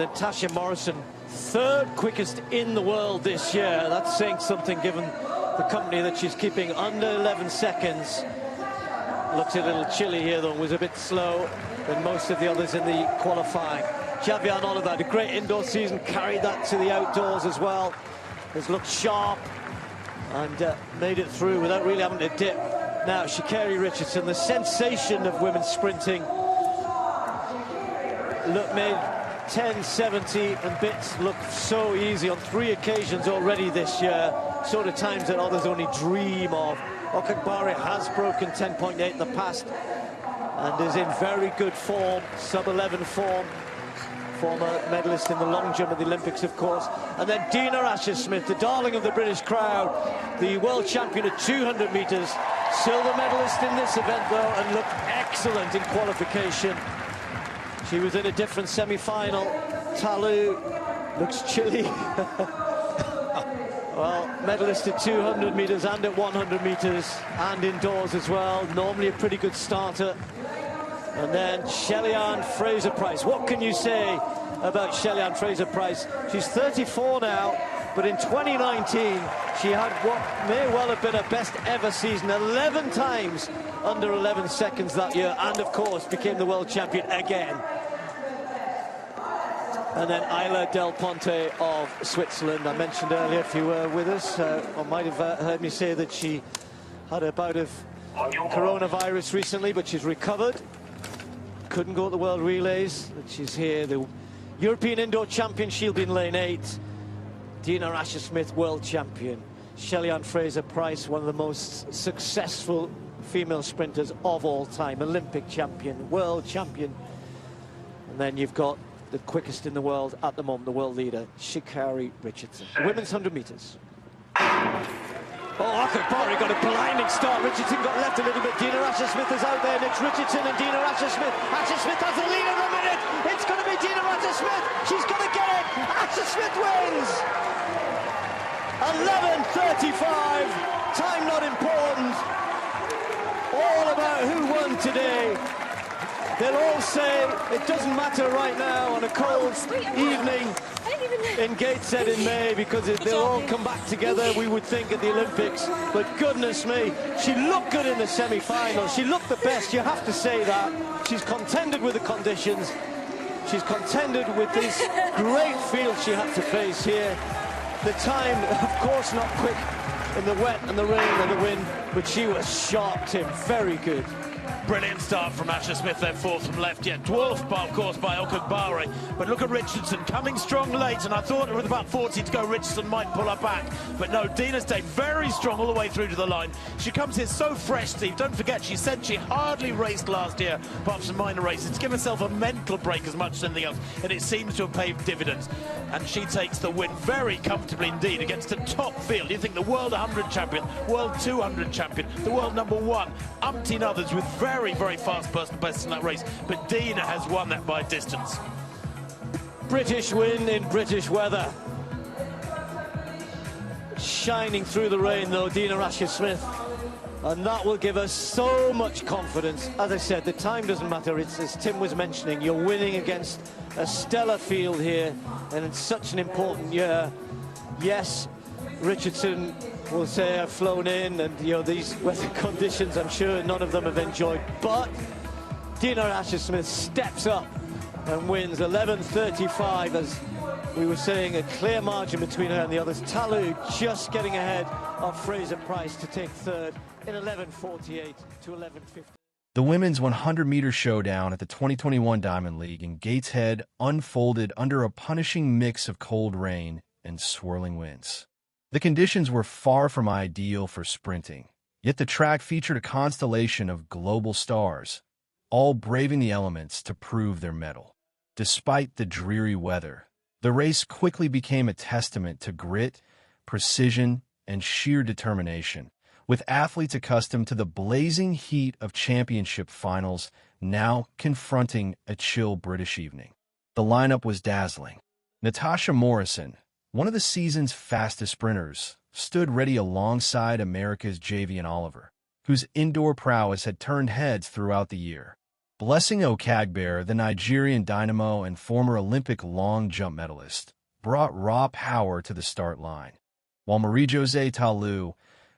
Natasha Morrison, third quickest in the world this year. That's saying something given the company that she's keeping under 11 seconds. Looks a little chilly here though, was a bit slow than most of the others in the qualifying. Javianne Oliver had a great indoor season, carried that to the outdoors as well. Has looked sharp and made it through without really having to dip. Now Sha'Carri Richardson, the sensation of women's sprinting, made 10:70 and bits look so easy on 3 occasions already this year, sort of times that others only dream of. Okagbare has broken 10.8 in the past and is in very good form, sub-11 form. Former medalist in the long jump at the Olympics, of course. And then Dina Asher-Smith, the darling of the British crowd, the world champion at 200 metres, silver medalist in this event though, and looked excellent in qualification. She was in a different semi-final. Ta Lou looks chilly. Well, medalist at 200 metres and at 100 metres and indoors as well. Normally a pretty good starter. And then Shelly-Ann Fraser-Pryce. What can you say about Shelly-Ann Fraser-Pryce? She's 34 now, but in 2019 she had what may well have been her best ever season, 11 times under 11 seconds that year, and of course became the world champion again. And then Isla Del Ponte of Switzerland. I mentioned earlier, if you were with us, or might have heard me say that she had a bout of coronavirus recently, but she's recovered. Couldn't go at the World Relays, but she's here. The European Indoor Champion, she'll be in lane 8. Dina Asher-Smith, world champion. Shelly-Ann Fraser-Pryce, one of the most successful female sprinters of all time. Olympic champion, world champion. And then you've got the quickest in the world at the moment, the world leader, Sha'Carri Richardson. Women's 100 metres. Oh, Okagbare got a blinding start. Richardson got left a little bit. Dina Asher-Smith is out there. And it's Richardson and Dina Asher-Smith. Asher-Smith has the lead in a minute. It's going to be Dina Asher-Smith. She's going to get it. Asher-Smith wins. 11:35. Time not important. All about who won today. They'll all say it doesn't matter right now on a cold evening in Gateshead in May, because they'll all come back together, we would think, at the Olympics. But goodness me, she looked good in the semi-final. She looked the best, you have to say that. She's contended with the conditions. She's contended with this great field she had to face here. The time, of course, not quick in the wet and the rain and the wind, but she was sharp, Tim, very good. Brilliant start from Asher-Smith, then fourth from left, yet dwarfed, of course, by Okagbare. But look at Richardson, coming strong late, and I thought with about 40 to go, Richardson might pull her back. But no, Dina stayed very strong all the way through to the line. She comes here so fresh, Steve. Don't forget, she said she hardly raced last year, apart from some minor races, to give herself a mental break as much as anything else, and it seems to have paid dividends. And she takes the win very comfortably indeed against a top field. You think the World 100 champion, World 200 champion, the world #1, umpteen others with very, very fast personal best in that race, but Dina has won that by distance. British win in British weather. Shining through the rain though, Dina Asher-Smith, and that will give us so much confidence. As I said, the time doesn't matter. It's, as Tim was mentioning, you're winning against a stellar field here, and it's such an important year. Yes, Richardson will say I've flown in, and you know, these weather conditions, I'm sure none of them have enjoyed, but Dina Asher-Smith steps up and wins 11:35, as we were saying, a clear margin between her and the others. Ta Lou just getting ahead of Fraser-Pryce to take third in 11:48 to 11:50. The women's 100-meter showdown at the 2021 Diamond League in Gateshead unfolded under a punishing mix of cold rain and swirling winds. The conditions were far from ideal for sprinting, yet the track featured a constellation of global stars, all braving the elements to prove their mettle. Despite the dreary weather, the race quickly became a testament to grit, precision, and sheer determination, with athletes accustomed to the blazing heat of championship finals now confronting a chill British evening. The lineup was dazzling. Natasha Morrison, one of the season's fastest sprinters, stood ready alongside America's Javianne, whose indoor prowess had turned heads throughout the year. Blessing Okagbare, the Nigerian dynamo and former Olympic long jump medalist, brought raw power to the start line, while Marie-Josée Ta Lou,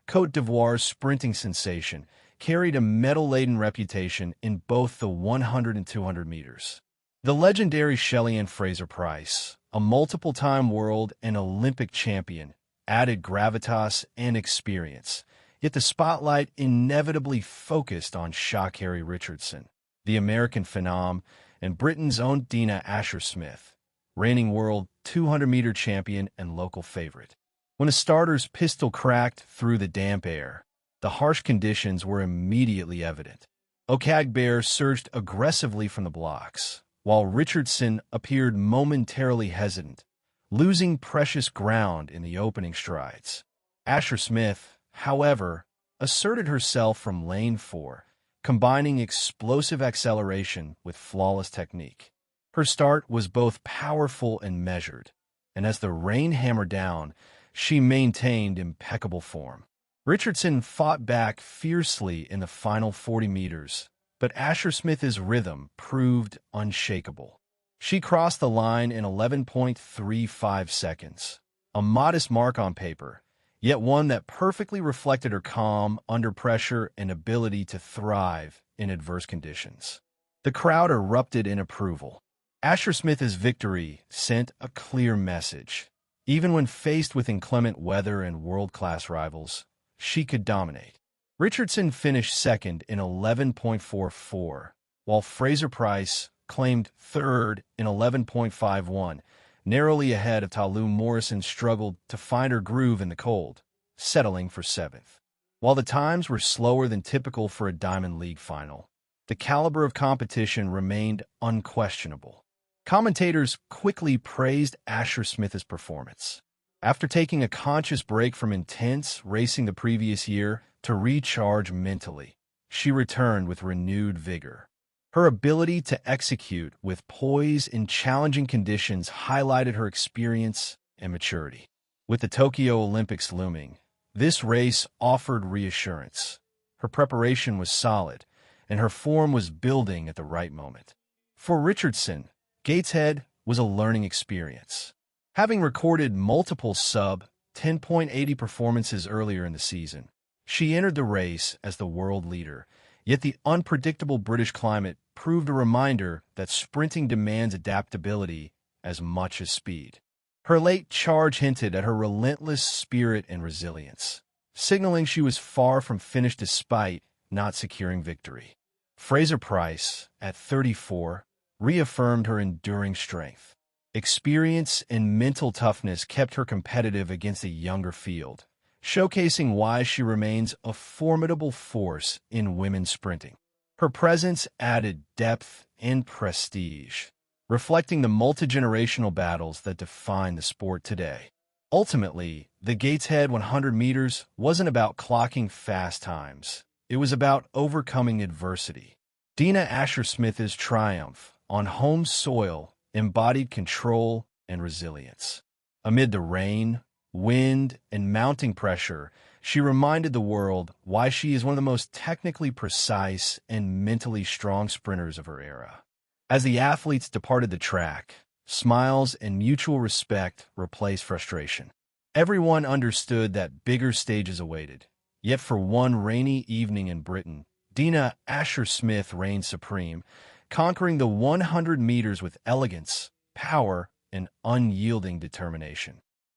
Côte d'Ivoire's sprinting sensation, carried a medal-laden reputation in both the 100 and 200 meters. The legendary Shelly-Ann Fraser-Pryce, a multiple-time world and Olympic champion, added gravitas and experience, yet the spotlight inevitably focused on Sha'Carri Richardson, the American phenom, and Britain's own Dina Asher-Smith, reigning world 200-meter champion and local favorite. When a starter's pistol cracked through the damp air, the harsh conditions were immediately evident. Okagbare surged aggressively from the blocks, while Richardson appeared momentarily hesitant, losing precious ground in the opening strides. Asher-Smith, however, asserted herself from lane 4, combining explosive acceleration with flawless technique. Her start was both powerful and measured, and as the rain hammered down, she maintained impeccable form. Richardson fought back fiercely in the final 40 meters, but Asher-Smith's rhythm proved unshakable. She crossed the line in 11.35 seconds, a modest mark on paper, yet one that perfectly reflected her calm under pressure and ability to thrive in adverse conditions. The crowd erupted in approval. Asher-Smith's victory sent a clear message. Even when faced with inclement weather and world-class rivals, she could dominate. Richardson finished second in 11.44, while Fraser-Pryce claimed third in 11.51, narrowly ahead of Ta Lou. Morrison struggled to find her groove in the cold, settling for 7th. While the times were slower than typical for a Diamond League final, the caliber of competition remained unquestionable. Commentators quickly praised Asher-Smith's performance. After taking a conscious break from intense racing the previous year to recharge mentally, she returned with renewed vigor. Her ability to execute with poise in challenging conditions highlighted her experience and maturity. With the Tokyo Olympics looming, this race offered reassurance. Her preparation was solid, and her form was building at the right moment. For Richardson, Gateshead was a learning experience. Having recorded multiple sub-10.80 performances earlier in the season, she entered the race as the world leader, yet the unpredictable British climate proved a reminder that sprinting demands adaptability as much as speed. Her late charge hinted at her relentless spirit and resilience, signaling she was far from finished despite not securing victory. Fraser-Pryce, at 34, reaffirmed her enduring strength. Experience and mental toughness kept her competitive against a younger field, showcasing why she remains a formidable force in women's sprinting. Her presence added depth and prestige, reflecting the multi-generational battles that define the sport today. Ultimately, the Gateshead 100 meters wasn't about clocking fast times. It was about overcoming adversity. Dina Asher-Smith's triumph on home soil embodied control and resilience. Amid the rain, wind, and mounting pressure, she reminded the world why she is one of the most technically precise and mentally strong sprinters of her era. As the athletes departed the track, smiles and mutual respect replaced frustration. Everyone understood that bigger stages awaited. Yet for one rainy evening in Britain, Dina Asher-Smith reigned supreme, conquering the 100 meters with elegance, power, and unyielding determination.